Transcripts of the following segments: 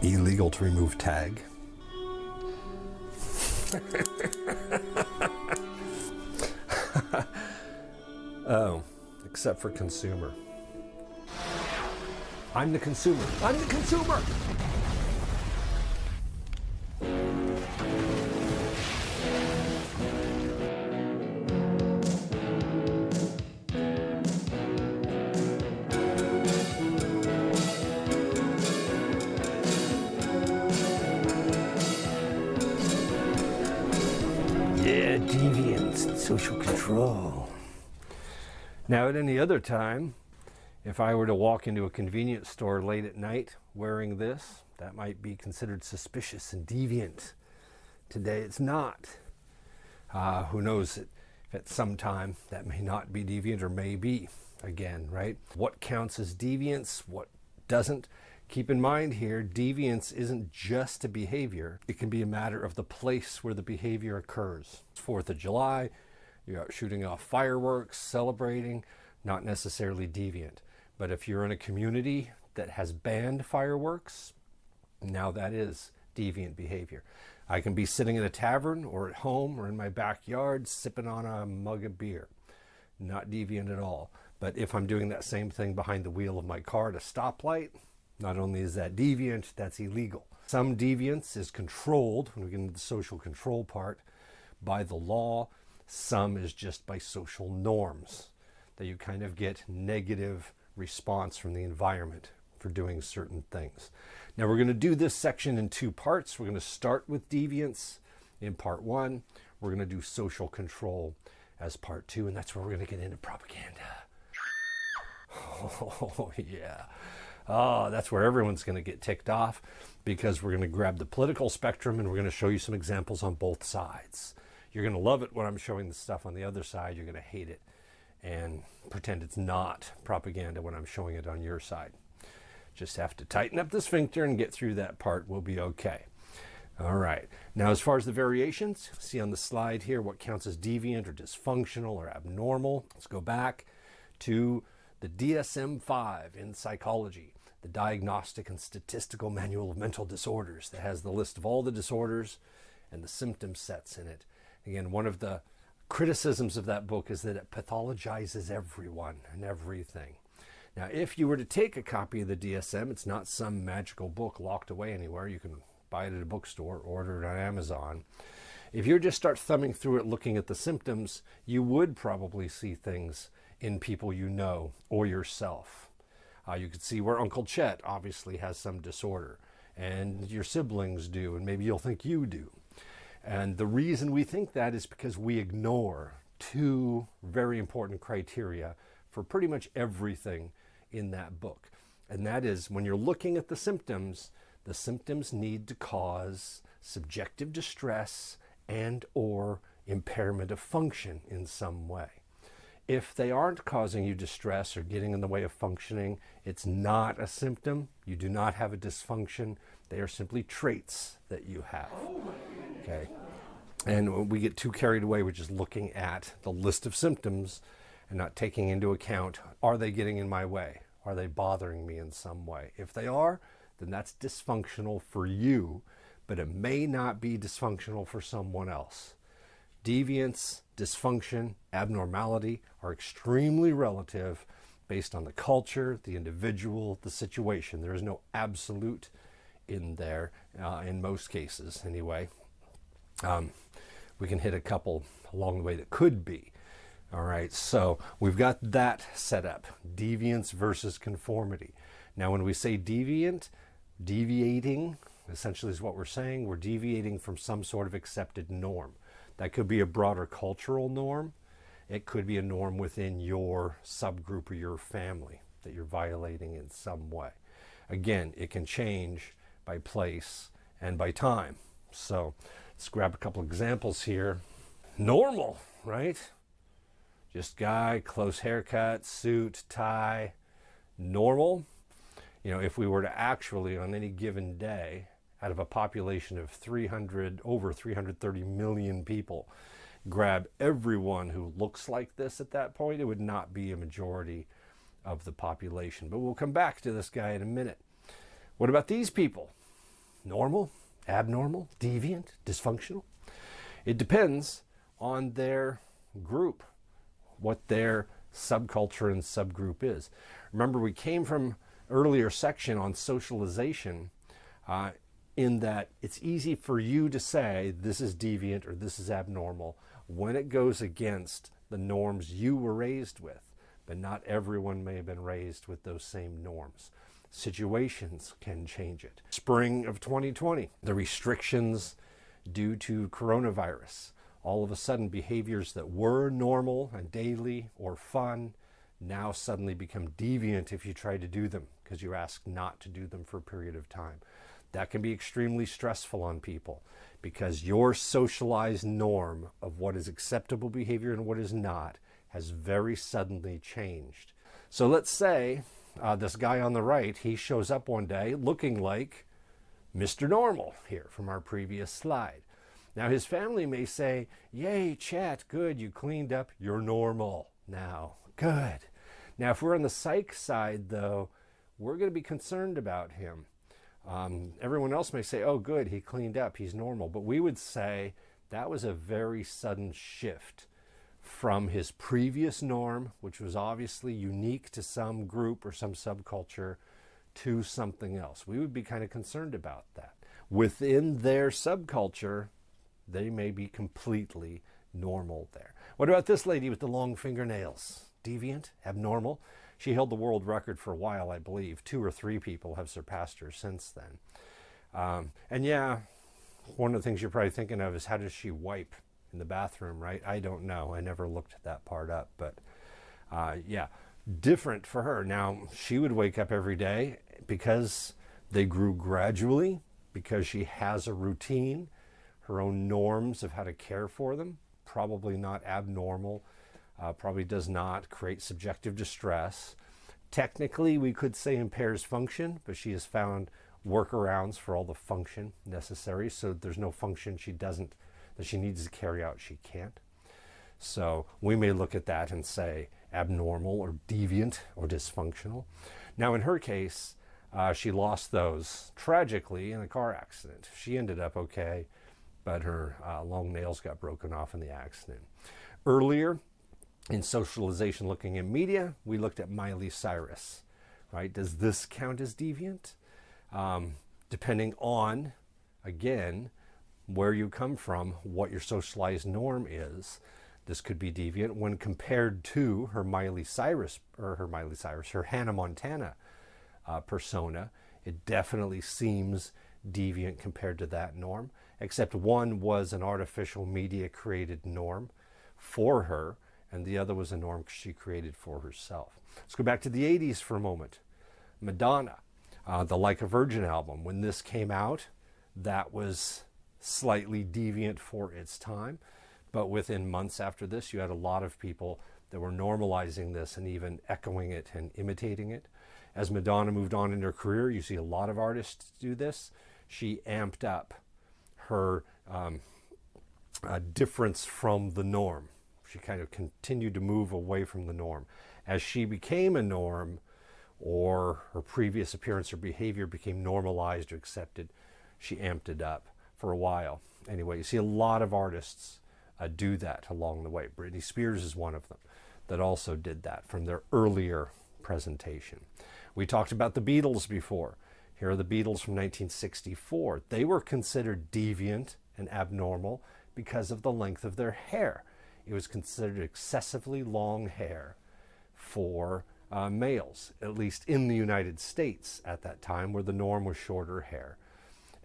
illegal to remove tag. Oh, except for consumer. I'm the consumer. I'm the consumer! Yeah, deviance and social control. Now, at any other time, if I were to walk into a convenience store late at night wearing this, that might be considered suspicious and deviant. Today it's not. Who knows if at some time that may not be deviant or may be again, right? What counts as deviance, what doesn't? Keep in mind here, deviance isn't just a behavior. It can be a matter of the place where the behavior occurs. 4th of July, you're out shooting off fireworks, celebrating, not necessarily deviant. But if you're in a community that has banned fireworks, now that is deviant behavior. I can be sitting in a tavern or at home or in my backyard sipping on a mug of beer. Not deviant at all. But if I'm doing that same thing behind the wheel of my car at a stoplight, not only is that deviant, that's illegal. Some deviance is controlled, when we get into the social control part, by the law. Some is just by social norms, that you kind of get negative response from the environment for doing certain things. Now we're going to do this section in 2 parts. We're going to start with deviance in part 1. We're going to do social control as part 2, and that's where we're going to get into propaganda. Oh yeah. Oh, that's where everyone's going to get ticked off, because we're going to grab the political spectrum and we're going to show you some examples on both sides. You're going to love it when I'm showing the stuff on the other side. You're going to hate it and pretend it's not propaganda when I'm showing it on your side. Just have to tighten up the sphincter and get through that part. We'll be okay. All right. Now, as far as the variations, see on the slide here what counts as deviant or dysfunctional or abnormal. Let's go back to the DSM-5 in psychology, the Diagnostic and Statistical Manual of Mental Disorders, that has the list of all the disorders and the symptom sets in it. Again, one of the criticisms of that book is that it pathologizes everyone and everything. Now, if you were to take a copy of the DSM, it's not some magical book locked away anywhere. You can buy it at a bookstore, order it on Amazon. If you just start thumbing through it, looking at the symptoms, you would probably see things in people you know or yourself. You could see where Uncle Chet obviously has some disorder, and your siblings do, and maybe you'll think you do. And the reason we think that is because we ignore 2 very important criteria for pretty much everything in that book. And that is, when you're looking at the symptoms need to cause subjective distress and or impairment of function in some way. If they aren't causing you distress or getting in the way of functioning, it's not a symptom. You do not have a dysfunction. They are simply traits that you have. Okay. And we get too carried away with just looking at the list of symptoms and not taking into account, are they getting in my way? Are they bothering me in some way? If they are, then that's dysfunctional for you, but it may not be dysfunctional for someone else. Deviance, dysfunction, abnormality are extremely relative based on the culture, the individual, the situation. There is no absolute in there, in most cases anyway. We can hit a couple along the way that could be. All right, so we've got that set up, deviance versus conformity. Now, when we say deviant, deviating essentially is what we're saying. We're deviating from some sort of accepted norm. That could be a broader cultural norm. It could be a norm within your subgroup or your family that you're violating in some way. Again, it can change by place and by time. So let's grab a couple examples here. Normal, right? Just guy, close haircut, suit, tie, normal. You know, if we were to actually on any given day, out of a population of over 330 million people, grab everyone who looks like this at that point, it would not be a majority of the population. But we'll come back to this guy in a minute. What about these people? normal, abnormal, deviant, dysfunctional? It depends on their group, what their subculture and subgroup is. Remember, we came from earlier section on socialization in that it's easy for you to say this is deviant or this is abnormal when it goes against the norms you were raised with. But not everyone may have been raised with those same norms. Situations can change it. Spring of 2020, the restrictions due to coronavirus. All of a sudden, behaviors that were normal and daily or fun now suddenly become deviant if you try to do them because you're asked not to do them for a period of time. That can be extremely stressful on people because your socialized norm of what is acceptable behavior and what is not has very suddenly changed. So let's say this guy on the right, he shows up one day looking like Mr. Normal here from our previous slide. Now his family may say, yay, chat, good, you cleaned up, you're normal now, good. Now if we're on the psych side though, we're going to be concerned about him. Everyone else may say, oh good, he cleaned up, he's normal. But we would say that was a very sudden shift from his previous norm, which was obviously unique to some group or some subculture, to something else. We would be kind of concerned about that. Within their subculture, they may be completely normal there. What about this lady with the long fingernails? Deviant? Abnormal? She held the world record for a while, I believe. 2 or 3 people have surpassed her since then. And yeah, one of the things you're probably thinking of is how does she wipe in the bathroom, right? I don't know. I never looked that part up. But yeah, different for her. Now, she would wake up every day because they grew gradually, because she has a routine, her own norms of how to care for them, probably not abnormal, probably does not create subjective distress. Technically, we could say impairs function, but she has found workarounds for all the function necessary. So there's no function that she needs to carry out, she can't. So we may look at that and say abnormal or deviant or dysfunctional. Now in her case, she lost those tragically in a car accident. She ended up okay, but her long nails got broken off in the accident. Earlier in socialization, looking at media, we looked at Miley Cyrus, right? Does this count as deviant? Depending on, again, where you come from, what your socialized norm is, this could be deviant when compared to her Hannah Montana persona. It definitely seems deviant compared to that norm, except one was an artificial media created norm for her, and the other was a norm she created for herself. Let's go back to the 80s for a moment. Madonna, the Like a Virgin album, when this came out, that was slightly deviant for its time, but within months after this, you had a lot of people that were normalizing this and even echoing it and imitating it. As Madonna moved on in her career, you see a lot of artists do this. She amped up her difference from the norm. She kind of continued to move away from the norm. As she became a norm, or her previous appearance or behavior became normalized or accepted, she amped it up for a while. Anyway, you see a lot of artists do that along the way. Britney Spears is one of them that also did that from their earlier presentation. We talked about the Beatles before. Here are the Beatles from 1964. They were considered deviant and abnormal because of the length of their hair. It was considered excessively long hair for males, at least in the United States at that time, where the norm was shorter hair.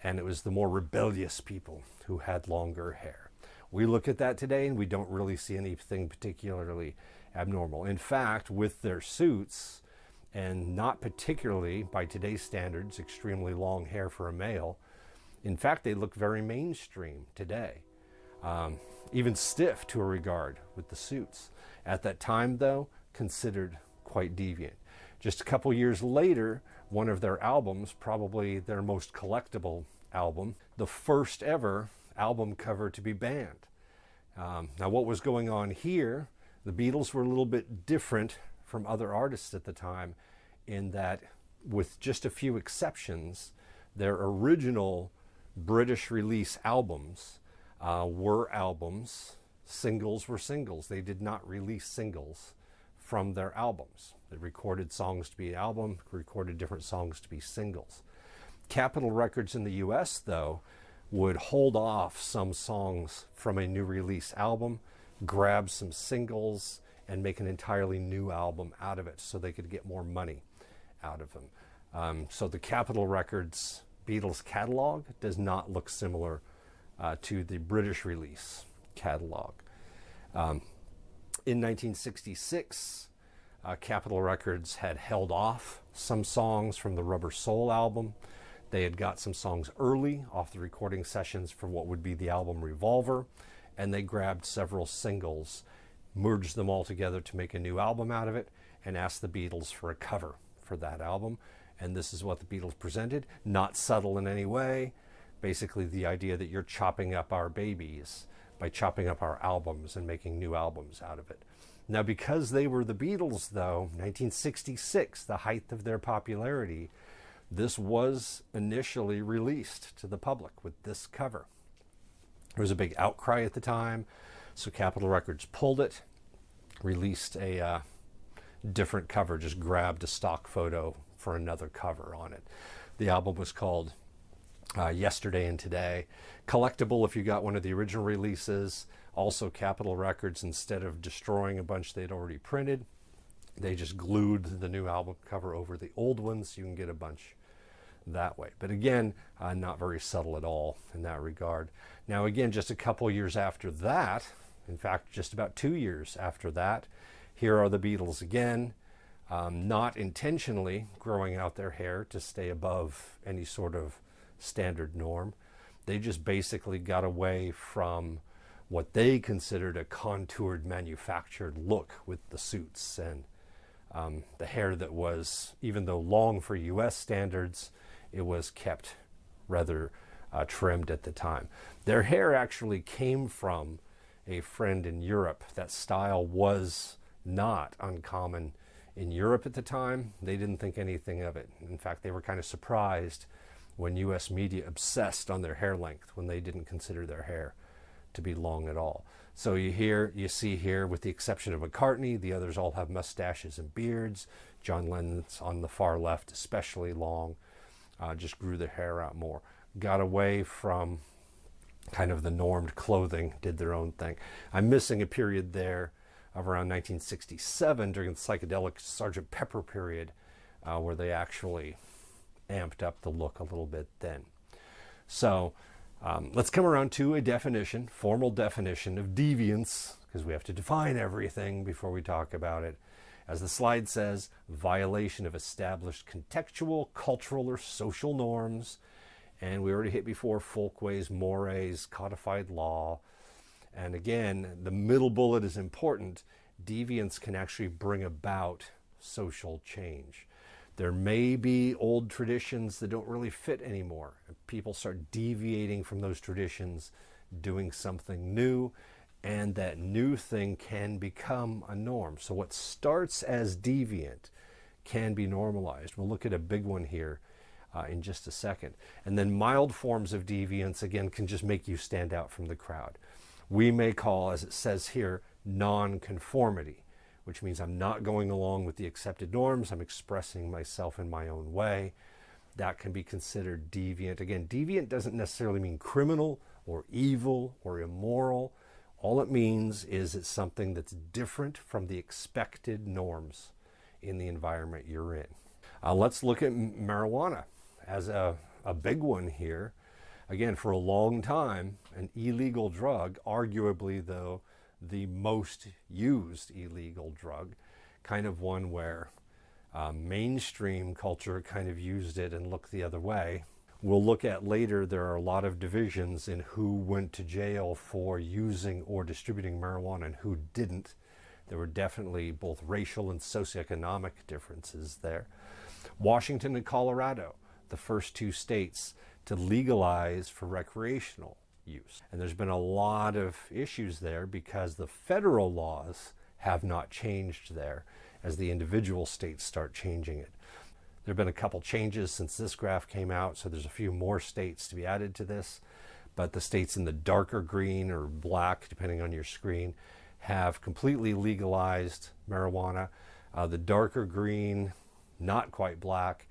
And it was the more rebellious people who had longer hair. We look at that today and we don't really see anything particularly abnormal. In fact, with their suits, and not particularly by today's standards, extremely long hair for a male, in fact, they look very mainstream today. Even stiff to a regard with the suits. At that time, though, considered quite deviant. Just a couple years later, one of their albums, probably their most collectible album, the first ever album cover to be banned. Now what was going on here, the Beatles were a little bit different from other artists at the time in that, with just a few exceptions, their original British release albums were albums. Singles were singles. They did not release singles from their albums. They recorded songs to be an album, recorded different songs to be singles. Capitol Records in the US, though, would hold off some songs from a new release album, grab some singles, and make an entirely new album out of it so they could get more money out of them. So the Capitol Records Beatles catalog does not look similar to the British release catalog. In 1966, Capitol Records had held off some songs from the Rubber Soul album. They had got some songs early off the recording sessions for what would be the album Revolver, and they grabbed several singles, merged them all together to make a new album out of it, and asked the Beatles for a cover for that album. And this is what the Beatles presented, not subtle in any way. Basically the idea that you're chopping up our babies by chopping up our albums and making new albums out of it. Now, because they were the Beatles, though, 1966, the height of their popularity, this was initially released to the public with this cover. There was a big outcry at the time, so Capitol Records pulled it, released a different cover, just grabbed a stock photo for another cover on it. The album was called Yesterday and Today. Collectible if you got one of the original releases. Also, Capitol Records, instead of destroying a bunch they'd already printed, they just glued the new album cover over the old ones, so you can get a bunch that way. But again, not very subtle at all in that regard. Now again, just a couple years after that, in fact just about 2 years after that, here are the Beatles again, not intentionally growing out their hair to stay above any sort of standard norm. They just basically got away from what they considered a contoured, manufactured look with the suits and the hair that was, even though long for US standards, it was kept rather trimmed at the time. Their hair actually came from a friend in Europe. That style was not uncommon in Europe at the time. They didn't think anything of it. In fact, they were kind of surprised when US media obsessed on their hair length when they didn't consider their hair to be long at all. So you see here, with the exception of McCartney, the others all have mustaches and beards. John Lennon's on the far left, especially long, just grew their hair out more. Got away from kind of the normed clothing, did their own thing. I'm missing a period there of around 1967 during the psychedelic Sgt. Pepper period where they actually amped up the look a little bit then. So let's come around to a definition, formal definition of deviance, because we have to define everything before we talk about it. As the slide says, violation of established contextual, cultural, or social norms. And we already hit before folkways, mores, codified law. And again, the middle bullet is important. Deviance can actually bring about social change. There may be old traditions that don't really fit anymore. People start deviating from those traditions, doing something new, and that new thing can become a norm. So what starts as deviant can be normalized. We'll look at a big one here in just a second. And then mild forms of deviance, again, can just make you stand out from the crowd. We may call, as it says here, non-conformity, which means I'm not going along with the accepted norms. I'm expressing myself in my own way. That can be considered deviant. Again, deviant doesn't necessarily mean criminal or evil or immoral. All it means is it's something that's different from the expected norms in the environment you're in. Let's look at marijuana as a big one here. Again, for a long time, an illegal drug, arguably though the most used illegal drug, kind of one where mainstream culture kind of used it and looked the other way. We'll look at later, there are a lot of divisions in who went to jail for using or distributing marijuana and who didn't. There were definitely both racial and socioeconomic differences there. Washington and Colorado, the first two states to legalize for recreational use. And there's been a lot of issues there because the federal laws have not changed there as the individual states start changing it. There have been a couple changes since this graph came out, so there's a few more states to be added to this. But the states in the darker green or black, depending on your screen, have completely legalized marijuana. The darker green, not quite black,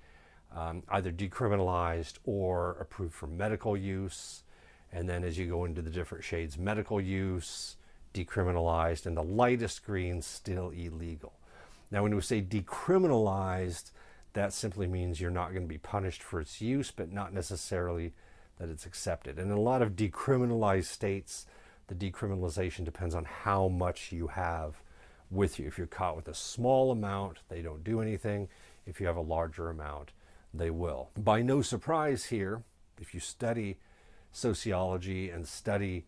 either decriminalized or approved for medical use. And then as you go into the different shades, medical use, decriminalized, and the lightest green, still illegal. Now, when we say decriminalized, that simply means you're not going to be punished for its use, but not necessarily that it's accepted. And in a lot of decriminalized states, the decriminalization depends on how much you have with you. If you're caught with a small amount, they don't do anything. If you have a larger amount, they will. By no surprise here, if you study sociology and study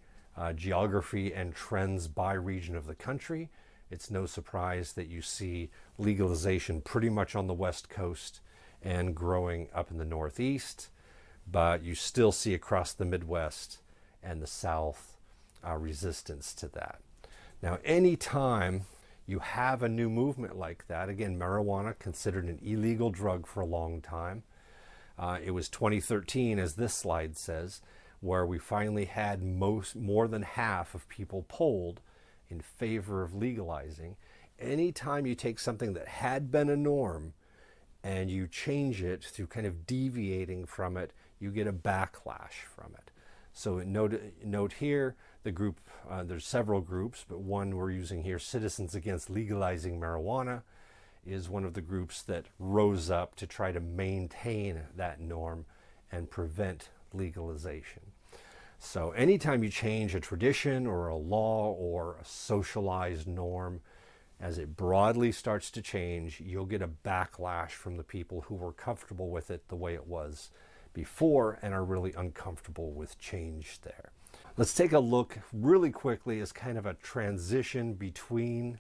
geography and trends by region of the country, it's no surprise that you see legalization pretty much on the West Coast and growing up in the Northeast, but you still see across the Midwest and the South resistance to that. Now, anytime you have a new movement like that, again, marijuana considered an illegal drug for a long time. It was 2013, as this slide says, where we finally had more than half of people polled in favor of legalizing. Anytime you take something that had been a norm and you change it through kind of deviating from it, you get a backlash from it. So note here, the group, there's several groups, but one we're using here, Citizens Against Legalizing Marijuana, is one of the groups that rose up to try to maintain that norm and prevent legalization. So anytime you change a tradition or a law or a socialized norm, as it broadly starts to change, you'll get a backlash from the people who were comfortable with it the way it was before and are really uncomfortable with change there. Let's take a look really quickly as kind of a transition between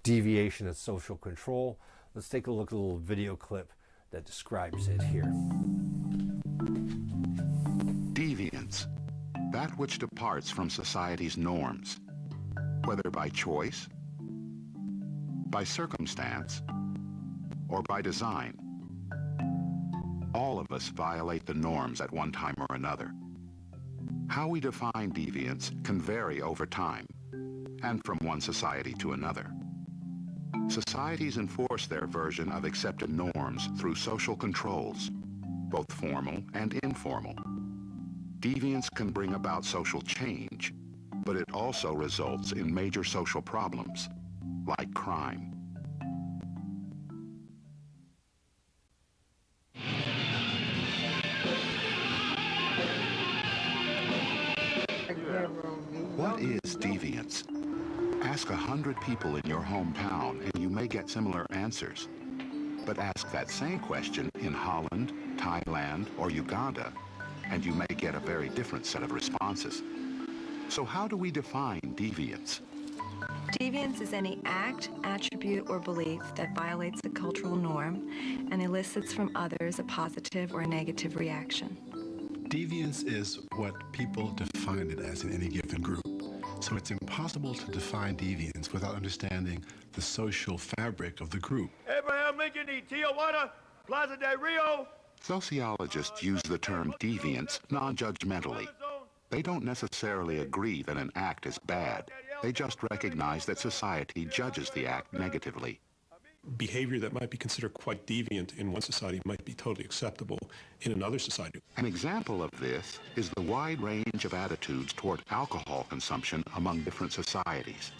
deviation and social control. Let's take a look at a little video clip that describes it here. Deviance, that which departs from society's norms, whether by choice, by circumstance, or by design. All of us violate the norms at one time or another. How we define deviance can vary over time and from one society to another. Societies enforce their version of accepted norms through social controls, both formal and informal. Deviance can bring about social change, but it also results in major social problems, like crime. What is deviance? Ask 100 people in your hometown and you may get similar answers. But ask that same question in Holland, Thailand, or Uganda, and you may get a very different set of responses. So how do we define deviance? Deviance is any act, attribute, or belief that violates a cultural norm and elicits from others a positive or a negative reaction. Deviance is what people define it as in any given group. So it's impossible to define deviance without understanding the social fabric of the group. Abraham Lincoln y Tijuana, Plaza del Rio. Sociologists use the term deviance non-judgmentally. They don't necessarily agree that an act is bad. They just recognize that society judges the act negatively. Behavior that might be considered quite deviant in one society might be totally acceptable in another society. An example of this is the wide range of attitudes toward alcohol consumption among different societies.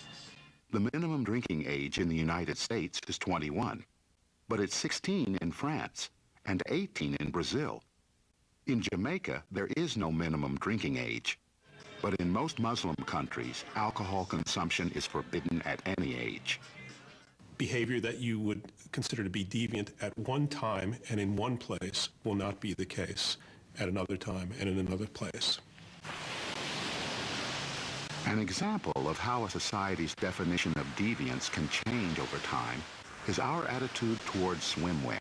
The minimum drinking age in the United States is 21, but it's 16 in France and 18 in Brazil. In Jamaica, there is no minimum drinking age, but in most Muslim countries, alcohol consumption is forbidden at any age. Behavior that you would consider to be deviant at one time and in one place will not be the case at another time and in another place. An example of how a society's definition of deviance can change over time is our attitude towards swimwear.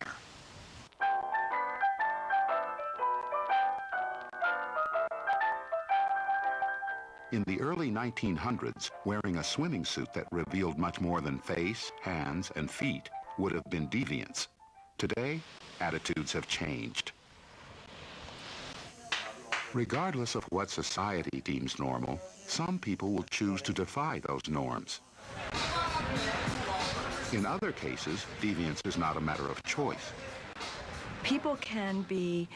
In the early 1900s, wearing a swimming suit that revealed much more than face, hands, and feet would have been deviance. Today, attitudes have changed. Regardless of what society deems normal, some people will choose to defy those norms. In other cases, deviance is not a matter of choice. People can be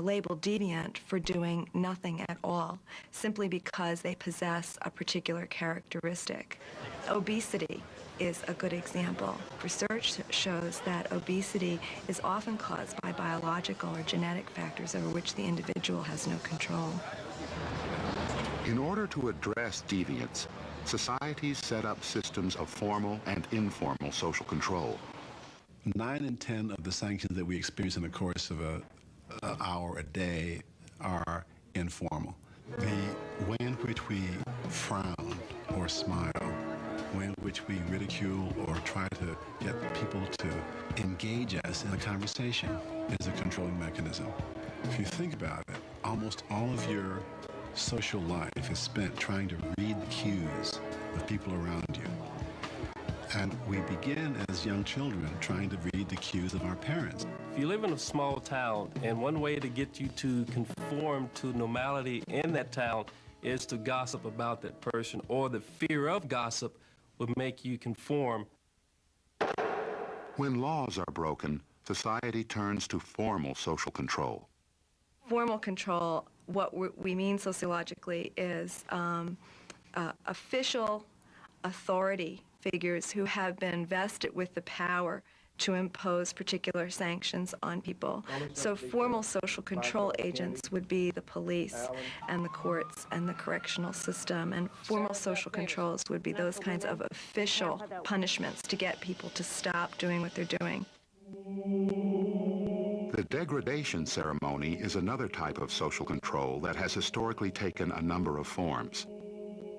labeled deviant for doing nothing at all, simply because they possess a particular characteristic. Obesity is a good example. Research shows that obesity is often caused by biological or genetic factors over which the individual has no control. In order to address deviance, societies set up systems of formal and informal social control. 9 in 10 of the sanctions that we experience in the course of an hour a day are informal. The way in which we frown or smile, the way in which we ridicule or try to get people to engage us in a conversation is a controlling mechanism. If you think about it, almost all of your social life is spent trying to read the cues of people around you. And we begin as young children trying to read the cues of our parents. If you live in a small town, and one way to get you to conform to normality in that town is to gossip about that person, or the fear of gossip would make you conform. When laws are broken, society turns to formal social control. Formal control, what we mean sociologically, is official authority figures who have been vested with the power to impose particular sanctions on people. So formal social control agents would be the police and the courts and the correctional system, and formal social controls would be those kinds of official punishments to get people to stop doing what they're doing. The Degradation Ceremony is another type of social control that has historically taken a number of forms.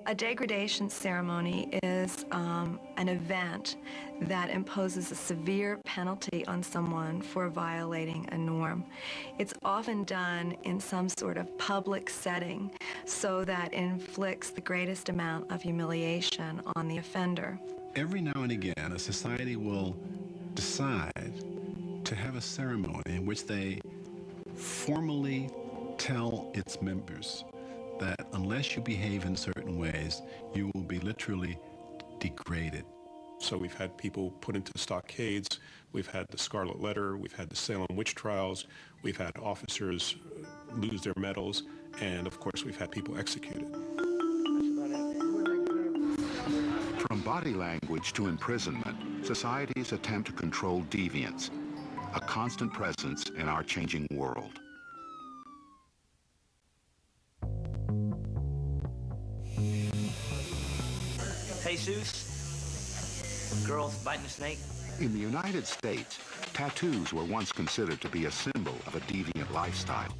A degradation ceremony is an event that imposes a severe penalty on someone for violating a norm. It's often done in some sort of public setting so that it inflicts the greatest amount of humiliation on the offender. Every now and again, a society will decide to have a ceremony in which they formally tell its members that unless you behave in certain ways, you will be literally degraded. So we've had people put into stockades, we've had the Scarlet Letter, we've had the Salem witch trials, we've had officers lose their medals, and of course we've had people executed. From body language to imprisonment, societies attempt to control deviance, a constant presence in our changing world. Jesus, girls biting a snake. In the United States, tattoos were once considered to be a symbol of a deviant lifestyle.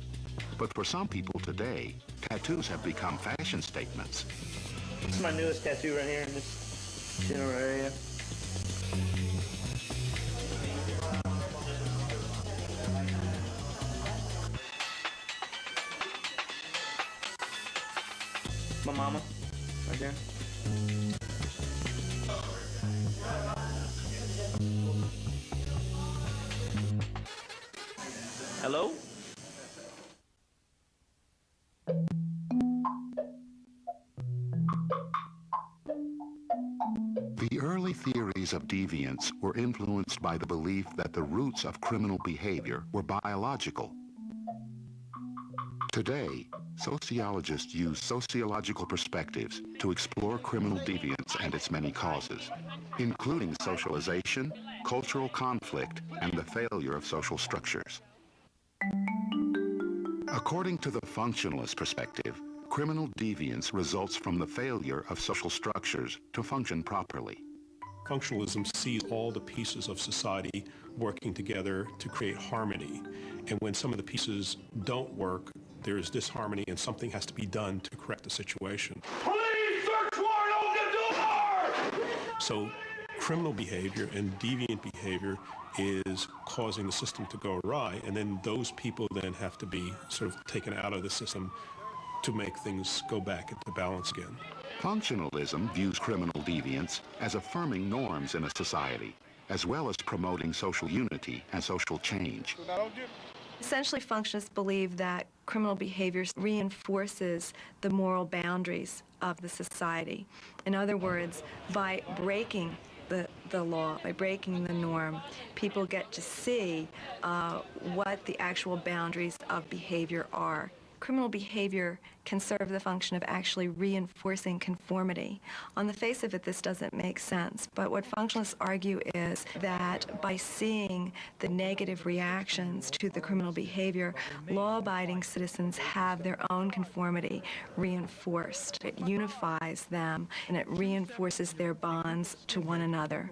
But for some people today, tattoos have become fashion statements. This is my newest tattoo right here in this general area. My mama, right there. Hello? The early theories of deviance were influenced by the belief that the roots of criminal behavior were biological. Today, sociologists use sociological perspectives to explore criminal deviance and its many causes, including socialization, cultural conflict, and the failure of social structures. According to the functionalist perspective, criminal deviance results from the failure of social structures to function properly. Functionalism sees all the pieces of society working together to create harmony. And when some of the pieces don't work, there is disharmony and something has to be done to correct the situation. Police, search warrant, open the door! So criminal behavior and deviant behavior is causing the system to go awry, and then those people then have to be sort of taken out of the system to make things go back into balance again. Functionalism views criminal deviance as affirming norms in a society. as well as promoting social unity and social change. Essentially, functionists believe that criminal behavior reinforces the moral boundaries of the society. In other words, by breaking the law, by breaking the norm, people get to see what the actual boundaries of behavior are. Criminal behavior can serve the function of actually reinforcing conformity. On the face of it, this doesn't make sense, but what functionalists argue is that by seeing the negative reactions to the criminal behavior, law-abiding citizens have their own conformity reinforced. It unifies them, and it reinforces their bonds to one another.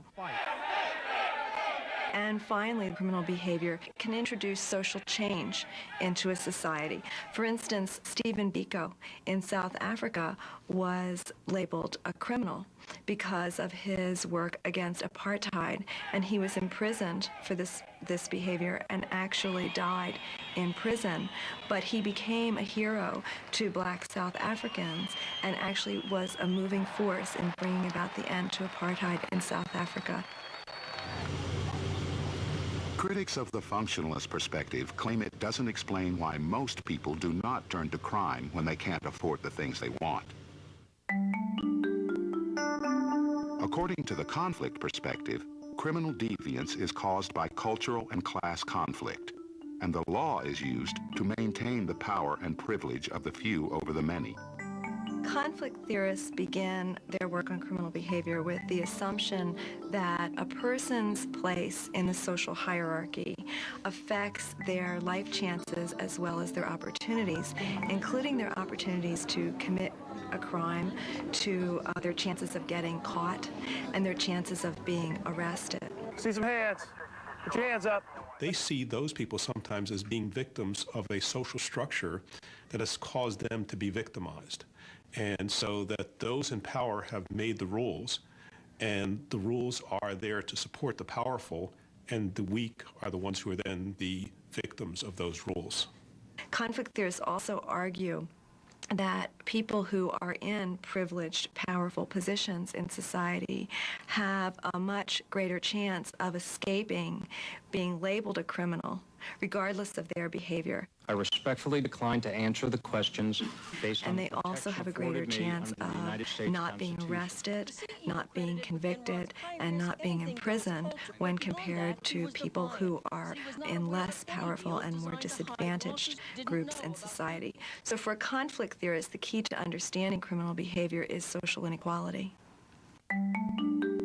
And finally, criminal behavior can introduce social change into a society. For instance, Stephen Biko in South Africa was labeled a criminal because of his work against apartheid, and he was imprisoned for this behavior and actually died in prison. But he became a hero to black South Africans and actually was a moving force in bringing about the end to apartheid in South Africa. Critics of the functionalist perspective claim it doesn't explain why most people do not turn to crime when they can't afford the things they want. According to the conflict perspective, criminal deviance is caused by cultural and class conflict, and the law is used to maintain the power and privilege of the few over the many. Conflict theorists begin their work on criminal behavior with the assumption that a person's place in the social hierarchy affects their life chances as well as their opportunities, including their opportunities to commit a crime, to their chances of getting caught, and their chances of being arrested. See some hands. Put your hands up. They see those people sometimes as being victims of a social structure that has caused them to be victimized. And so that those in power have made the rules, and the rules are there to support the powerful, and the weak are the ones who are then the victims of those rules. Conflict theorists also argue that people who are in privileged, powerful positions in society have a much greater chance of escaping being labeled a criminal, regardless of their behavior. I respectfully decline to answer the questions based on and they also have a greater chance of not being arrested, not being convicted, and not being imprisoned when compared to people who are in less powerful and more disadvantaged groups in society. So for a conflict theorist, the key to understanding criminal behavior is social inequality.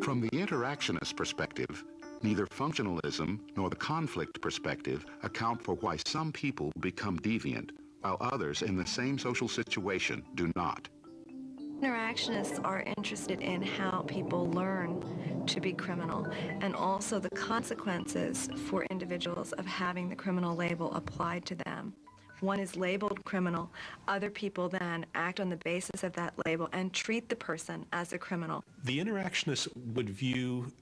From the interactionist perspective, neither functionalism nor the conflict perspective account for why some people become deviant, while others in the same social situation do not. Interactionists are interested in how people learn to be criminal, and also the consequences for individuals of having the criminal label applied to them. One is labeled criminal, other people then act on the basis of that label and treat the person as a criminal. The interactionists would view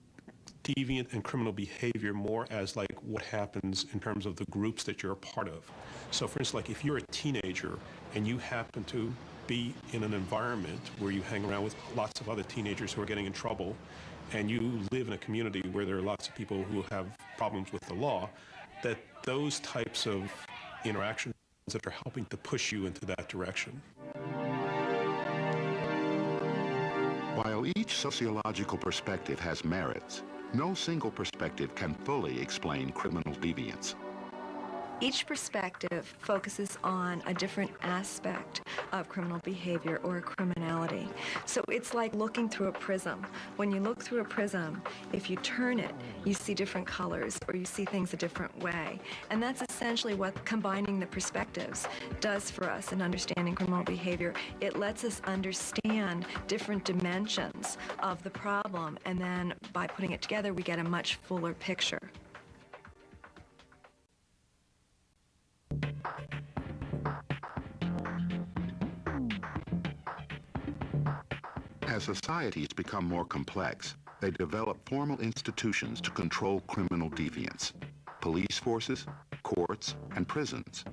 deviant and criminal behavior more as like what happens in terms of the groups that you're a part of. So for instance, like if you're a teenager and you happen to be in an environment where you hang around with lots of other teenagers who are getting in trouble, and you live in a community where there are lots of people who have problems with the law, that those types of interactions that are helping to push you into that direction. While each sociological perspective has merits, no single perspective can fully explain criminal deviance. Each perspective focuses on a different aspect of criminal behavior or criminality. So it's like looking through a prism. When you look through a prism, if you turn it, you see different colors or you see things a different way. And that's essentially what combining the perspectives does for us in understanding criminal behavior. It lets us understand different dimensions of the problem, and then by putting it together, we get a much fuller picture. As societies become more complex, they develop formal institutions to control criminal deviance: police forces, courts, and prisons.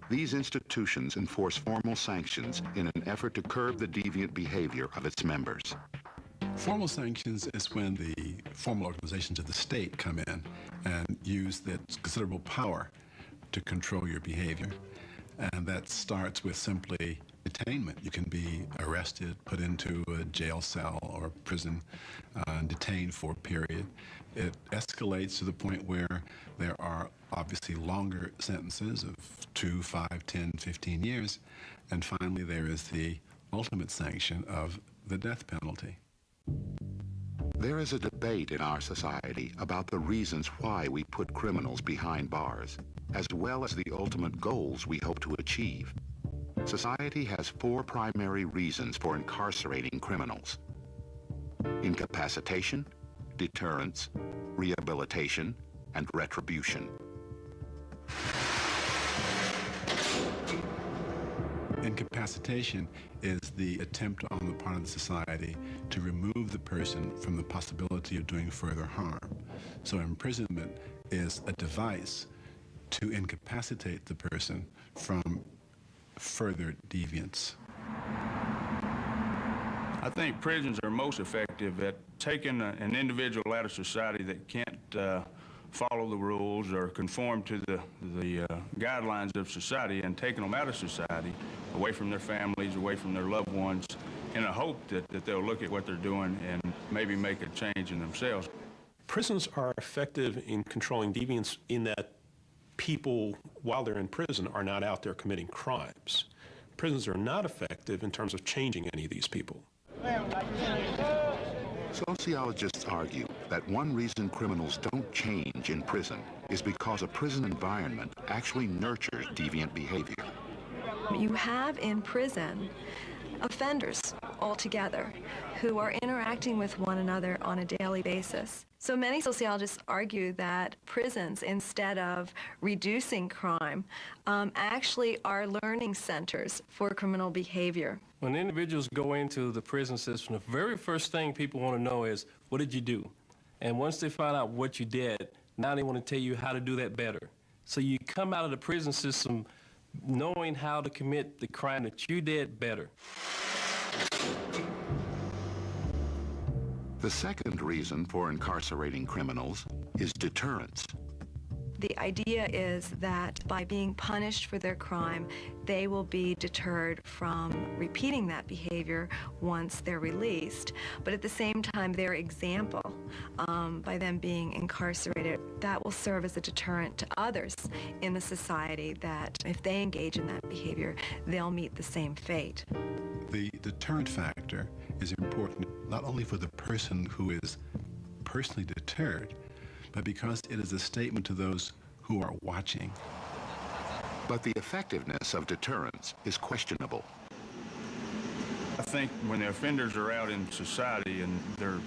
These institutions enforce formal sanctions in an effort to curb the deviant behavior of its members. Formal sanctions is when the formal organizations of the state come in and use that considerable power to control your behavior. And that starts with simply detainment. You can be arrested, put into a jail cell or prison, detained for a period. It escalates to the point where there are obviously longer sentences of 2, 5, 10, 15 years. And finally, there is the ultimate sanction of the death penalty. There is a debate in our society about the reasons why we put criminals behind bars, as well as the ultimate goals we hope to achieve. Society has 4 primary reasons for incarcerating criminals: incapacitation, deterrence, rehabilitation, and retribution. Incapacitation is the attempt on the part of the society to remove the person from the possibility of doing further harm. So imprisonment is a device to incapacitate the person from further deviance. I think prisons are most effective at taking an individual out of society that can't follow the rules or conform to the guidelines of society, and taking them out of society, away from their families, away from their loved ones, in a hope that they'll look at what they're doing and maybe make a change in themselves. Prisons are effective in controlling deviance in that people, while they're in prison, are not out there committing crimes. Prisons are not effective in terms of changing any of these people. Sociologists argue that one reason criminals don't change in prison is because a prison environment actually nurtures deviant behavior. You have in prison offenders altogether who are interacting with one another on a daily basis. So many sociologists argue that prisons, instead of reducing crime, actually are learning centers for criminal behavior. When individuals go into the prison system, the very first thing people want to know is, what did you do? And once they find out what you did, now they want to tell you how to do that better. So you come out of the prison system knowing how to commit the crime that you did better. The second reason for incarcerating criminals is deterrence. The idea is that by being punished for their crime, they will be deterred from repeating that behavior once they're released. But at the same time, their example, by them being incarcerated, that will serve as a deterrent to others in the society, that if they engage in that behavior, they'll meet the same fate. The deterrent factor is important not only for the person who is personally deterred, but because it is a statement to those who are watching. But the effectiveness of deterrence is questionable. I think when the offenders are out in society and they're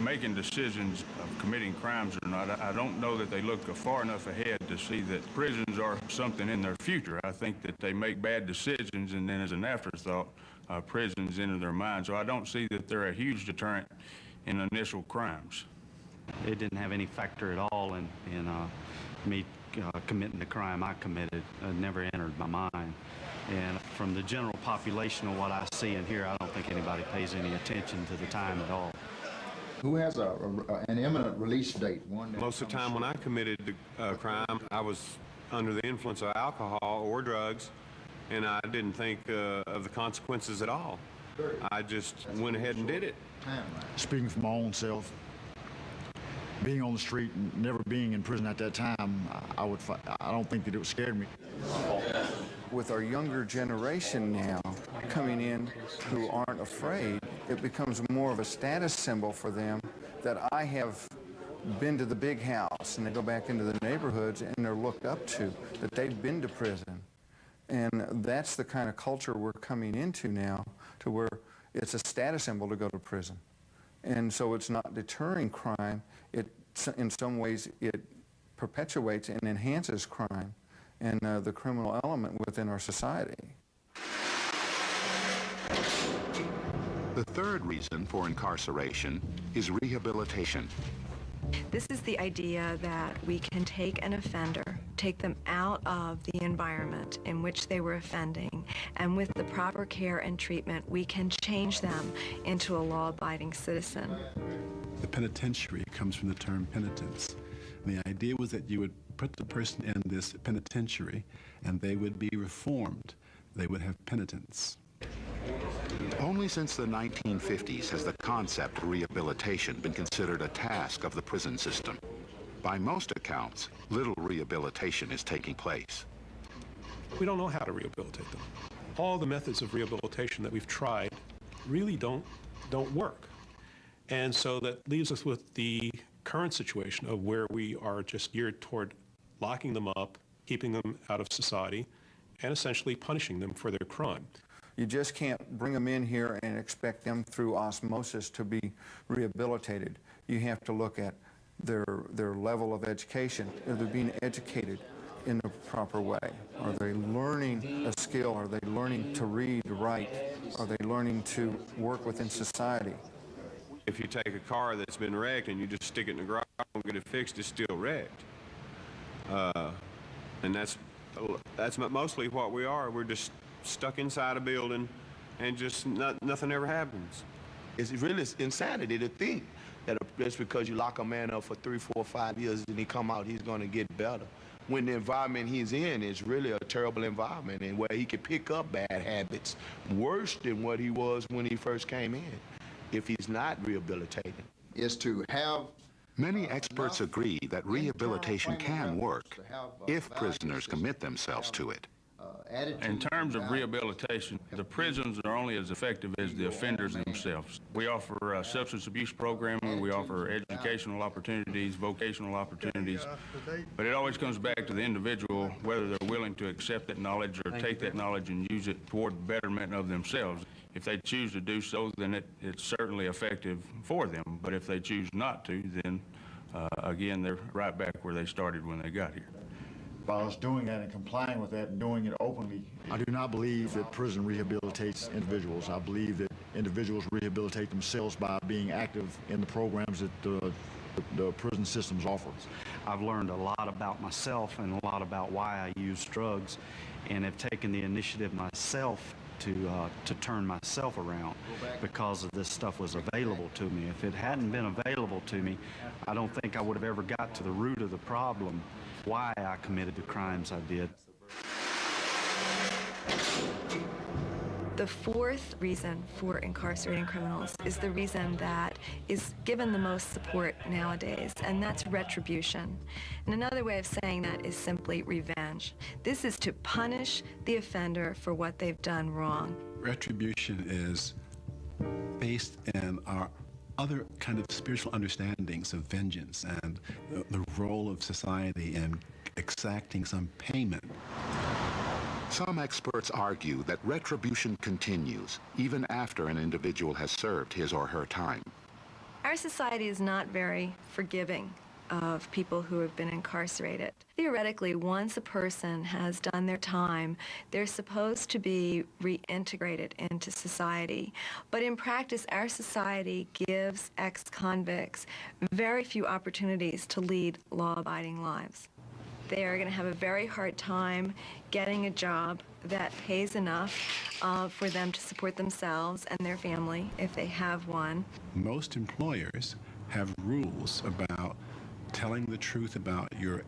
making decisions of committing crimes or not, I don't know that they look far enough ahead to see that prisons are something in their future. I think that they make bad decisions, and then as an afterthought, prisons enter their mind. So I don't see that they're a huge deterrent in initial crimes. It didn't have any factor at all in me committing the crime I committed. It never entered my mind. And from the general population of what I see and hear, I don't think anybody pays any attention to the time at all. Who has an imminent release date? Most of the time when I committed the crime, I was under the influence of alcohol or drugs, and I didn't think of the consequences at all. I just went ahead and did it. Speaking for my own self, being on the street and never being in prison at that time, I don't think that it scared me. With our younger generation now coming in who aren't afraid, it becomes more of a status symbol for them that I have been to the big house, and they go back into the neighborhoods and they're looked up to, that they've been to prison. And that's the kind of culture we're coming into now, to where it's a status symbol to go to prison. And so it's not deterring crime. In some ways, it perpetuates and enhances crime and the criminal element within our society. The third reason for incarceration is rehabilitation. This is the idea that we can take an offender, take them out of the environment in which they were offending, and with the proper care and treatment, we can change them into a law-abiding citizen. The penitentiary comes from the term penitence. The idea was that you would put the person in this penitentiary and they would be reformed. They would have penitence. Only since the 1950s has the concept of rehabilitation been considered a task of the prison system. By most accounts, little rehabilitation is taking place. We don't know how to rehabilitate them. All the methods of rehabilitation that we've tried really don't work. And so that leaves us with the current situation of where we are just geared toward locking them up, keeping them out of society, and essentially punishing them for their crime. You just can't bring them in here and expect them through osmosis to be rehabilitated. You have to look at their level of education. Are they being educated in the proper way? Are they learning a skill? Are they learning to read, write? Are they learning to work within society? If you take a car that's been wrecked and you just stick it in the garage and get it fixed, it's still wrecked. And that's mostly what we are. We're just stuck inside a building and just nothing ever happens. It's really insanity to think that just because you lock a man up for 3, 4, 5 years and he come out, he's going to get better. When the environment he's in is really a terrible environment and where he could pick up bad habits worse than what he was when he first came in, if he's not rehabilitated. Is to have... Many experts agree that rehabilitation can work if prisoners commit themselves to it. In terms of rehabilitation, the prisons are only as effective as the offenders themselves. We offer a substance abuse program, we offer educational opportunities, vocational opportunities, but it always comes back to the individual, whether they're willing to accept that knowledge or take that knowledge and use it toward the betterment of themselves. If they choose to do so, then it's certainly effective for them, but if they choose not to, then again, they're right back where they started when they got here. By us doing that and complying with that and doing it openly, I do not believe that prison rehabilitates individuals. I believe that individuals rehabilitate themselves by being active in the programs that the prison systems offer. I've learned a lot about myself and a lot about why I use drugs, and have taken the initiative myself to turn myself around because of this stuff was available to me. If it hadn't been available to me, I don't think I would have ever got to the root of the problem, why I committed the crimes I did. The fourth reason for incarcerating criminals is the reason that is given the most support nowadays, and that's retribution. And another way of saying that is simply revenge. This is to punish the offender for what they've done wrong. Retribution is based in our other kind of spiritual understandings of vengeance and the role of society in exacting some payment. Some experts argue that retribution continues even after an individual has served his or her time. Our society is not very forgiving of people who have been incarcerated. Theoretically, once a person has done their time, they're supposed to be reintegrated into society. But in practice, our society gives ex-convicts very few opportunities to lead law-abiding lives. They are going to have a very hard time getting a job that pays enough for them to support themselves and their family, if they have one. Most employers have rules about telling the truth about your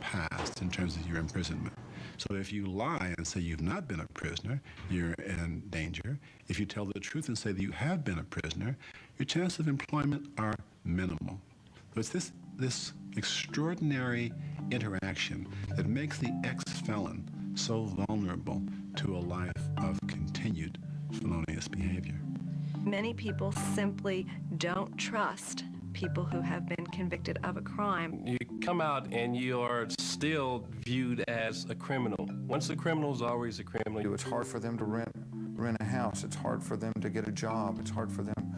past in terms of your imprisonment. So if you lie and say you've not been a prisoner, you're in danger. If you tell the truth and say that you have been a prisoner, your chances of employment are minimal. So it's this extraordinary interaction that makes the ex-felon so vulnerable to a life of continued felonious behavior. Many people simply don't trust people who have been convicted of a crime. You come out and you are still viewed as a criminal. Once a criminal is always a criminal. It's hard for them to rent a house. It's hard for them to get a job. It's hard for them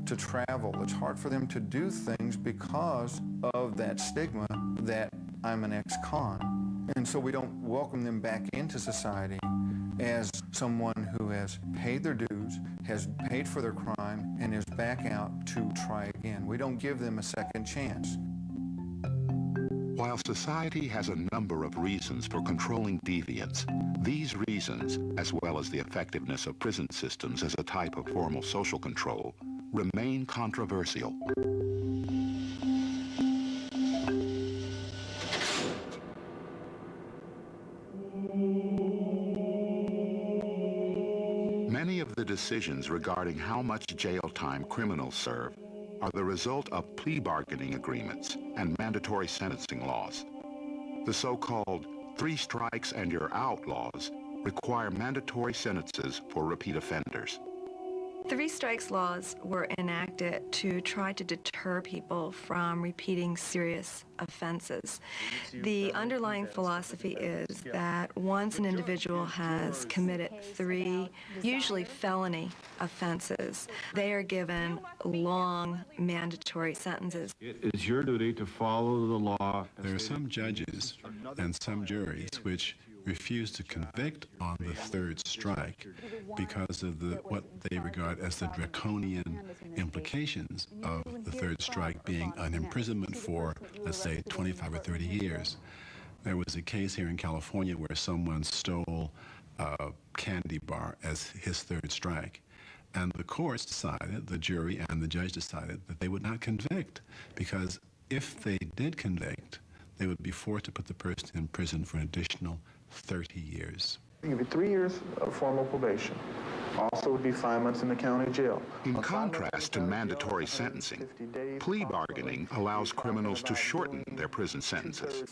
to travel. It's hard for them to do things because of that stigma that I'm an ex-con. And so we don't welcome them back into society as someone who has paid their dues, has paid for their crime and is back out to try again. We don't give them a second chance. While society has a number of reasons for controlling deviance, these reasons, as well as the effectiveness of prison systems as a type of formal social control, remain controversial. Many of the decisions regarding how much jail time criminals serve are the result of plea bargaining agreements and mandatory sentencing laws. The so-called 3 strikes and you're out laws require mandatory sentences for repeat offenders. 3 strikes laws were enacted to try to deter people from repeating serious offenses. The underlying philosophy is that once an individual has committed 3, usually felony offenses, they are given long mandatory sentences. It is your duty to follow the law. There are some judges and some juries which refuse to convict on the 3rd strike because of what they regard as the draconian implications of the 3rd strike being an imprisonment for, let's say, 25 or 30 years. There was a case here in California where someone stole a candy bar as his 3rd strike. And the courts decided, the jury and the judge decided, that they would not convict, because if they did convict, they would be forced to put the person in prison for an additional 30 years. It would be 3 years of formal probation. Also would be 5 months in the county jail. In contrast to mandatory sentencing, plea bargaining allows criminals to shorten their prison sentences.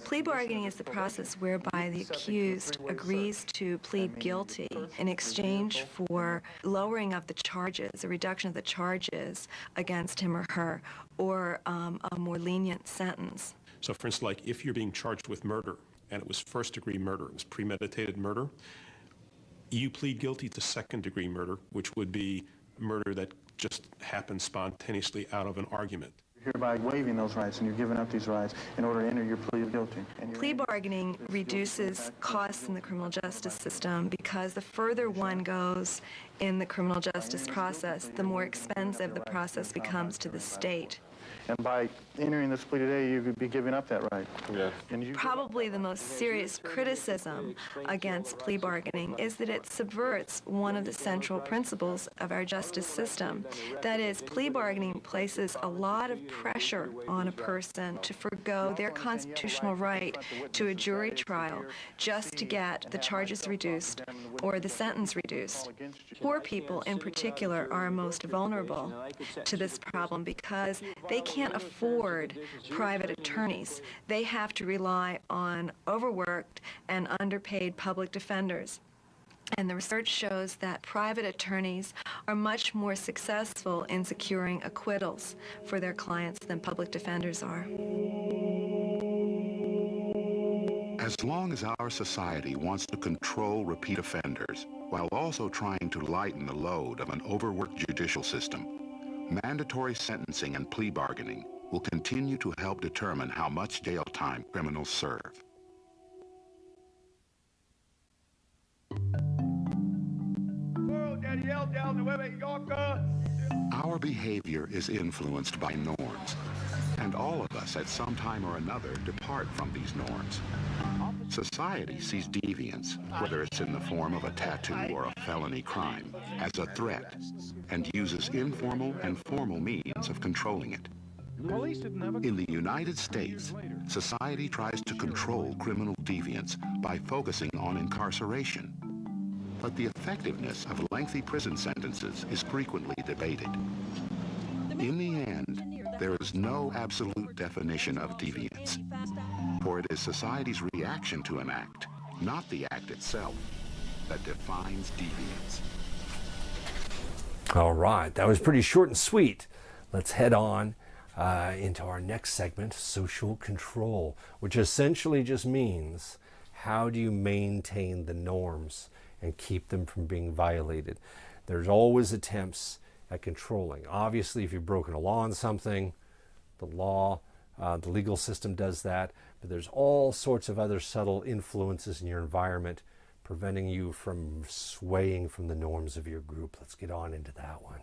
Plea bargaining is the process whereby the accused agrees to plead guilty in exchange for lowering of the charges, a reduction of the charges against him or her, or a more lenient sentence. So for instance, like if you're being charged with murder, and it was first-degree murder, it was premeditated murder, you plead guilty to second-degree murder, which would be murder that just happened spontaneously out of an argument. You're hereby waiving those rights, and you're giving up these rights in order to enter your plea of guilty. Plea bargaining reduces costs in the criminal justice system because the further one goes in the criminal justice process, the more expensive the process becomes to the state. And by entering this plea today, you could be giving up that right. Yes. Probably the most serious criticism against plea bargaining is that it subverts one of the central principles of our justice system. That is, plea bargaining places a lot of pressure on a person to forgo their constitutional right to a jury trial just to get the charges reduced or the sentence reduced. Poor people in particular are most vulnerable to this problem because they can't afford private attorneys. They have to rely on overworked and underpaid public defenders. And the research shows that private attorneys are much more successful in securing acquittals for their clients than public defenders are. As long as our society wants to control repeat offenders while also trying to lighten the load of an overworked judicial system, mandatory sentencing and plea bargaining will continue to help determine how much jail time criminals serve. Our behavior is influenced by norms, and all of us at some time or another depart from these norms. Society sees deviance, whether it's in the form of a tattoo or a felony crime, as a threat, and uses informal and formal means of controlling it. In the United States, society tries to control criminal deviance by focusing on incarceration. But the effectiveness of lengthy prison sentences is frequently debated. In the end, there is no absolute definition of deviance, for it is society's reaction to an act, not the act itself, that defines deviance. All right, that was pretty short and sweet. Let's head on into our next segment, social control, which essentially just means how do you maintain the norms and keep them from being violated. There's always attempts at controlling. Obviously, if you've broken a law on something, the legal system does that, but there's all sorts of other subtle influences in your environment, preventing you from swaying from the norms of your group. Let's get on into that one.